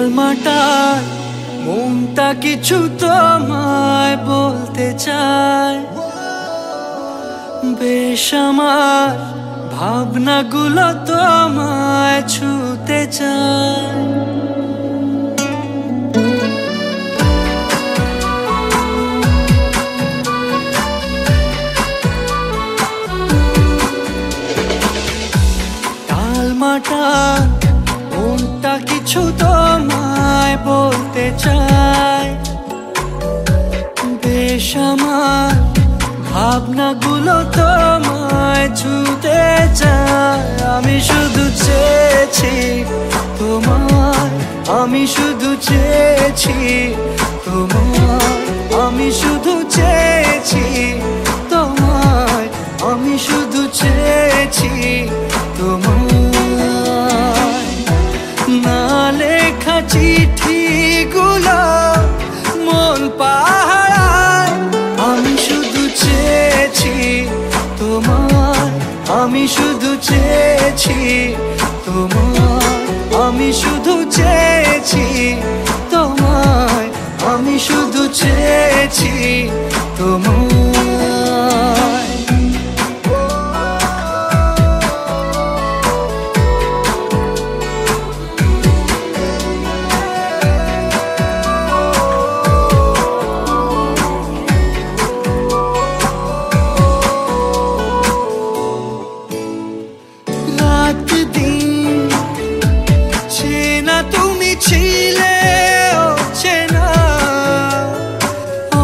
টালমাটাল মনটা কিছু তোমায় বলতে চায়, বেশ আমার ভাবনাগুলো তোমায় ছুতে চায়। টালমাটাল মনটা কিছু তোমায় বলতে চায়, বেশ আমার ভাবনাগুলো তোমায় ছুতে চায়। আমি শুধু চেয়েছি তোমায়, আমি শুধু চেয়েছি তোমায়, আমি শুধু চেয়েছি তোমায়, আমি শুধু চেয়েছি তোমায়। না লেখা চিঠিগুলো মন পাহারায়, আমি শুধু চেয়েছি তোমায়, আমি শুধু চেয়েছি তোমায়, আমি শুধু চেয়েছি তোমায়, আমি শুধু চেয়েছি তোমায়। রাত দিন চেনা তুমি ছিলে অচেনা,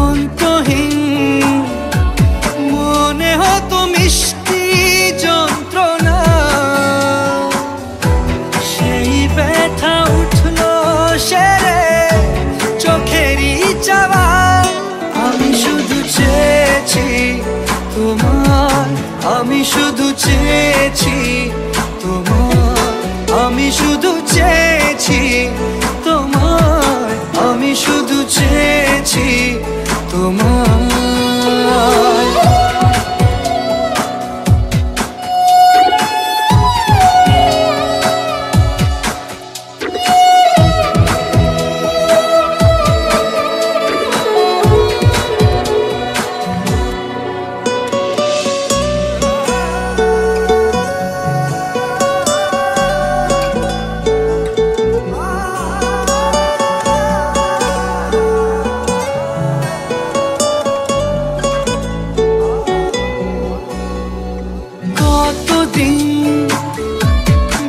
অন্তহীন মনে হতো মিষ্টি যন্ত্রণা। সেই ব্যথা উঠলো সেরে চোখেরই চাওয়ায়। আমি শুধু চেয়েছি তোমার, আমি শুধু চেয়েছি তোমার, আমি শুধু চেয়েছি তোমার, আমি শুধু চেয়েছি তোমার।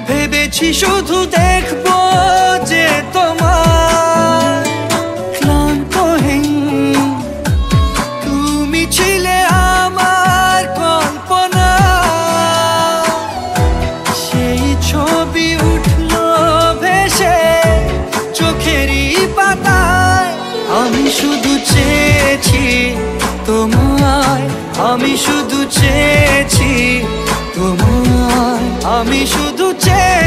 ভেবেছি শুধু দেখবো যে তোমার ক্লান্তহীন, তুমি ছিলে আমার কল্পনা। সেই ছবি উঠলো ভেসে চোখেরই পাতায়। আমি শুধু চেয়েছি তোমায়, আমি শুধু চেয়েছি তোমায়, আমি শুধু চেয়েছি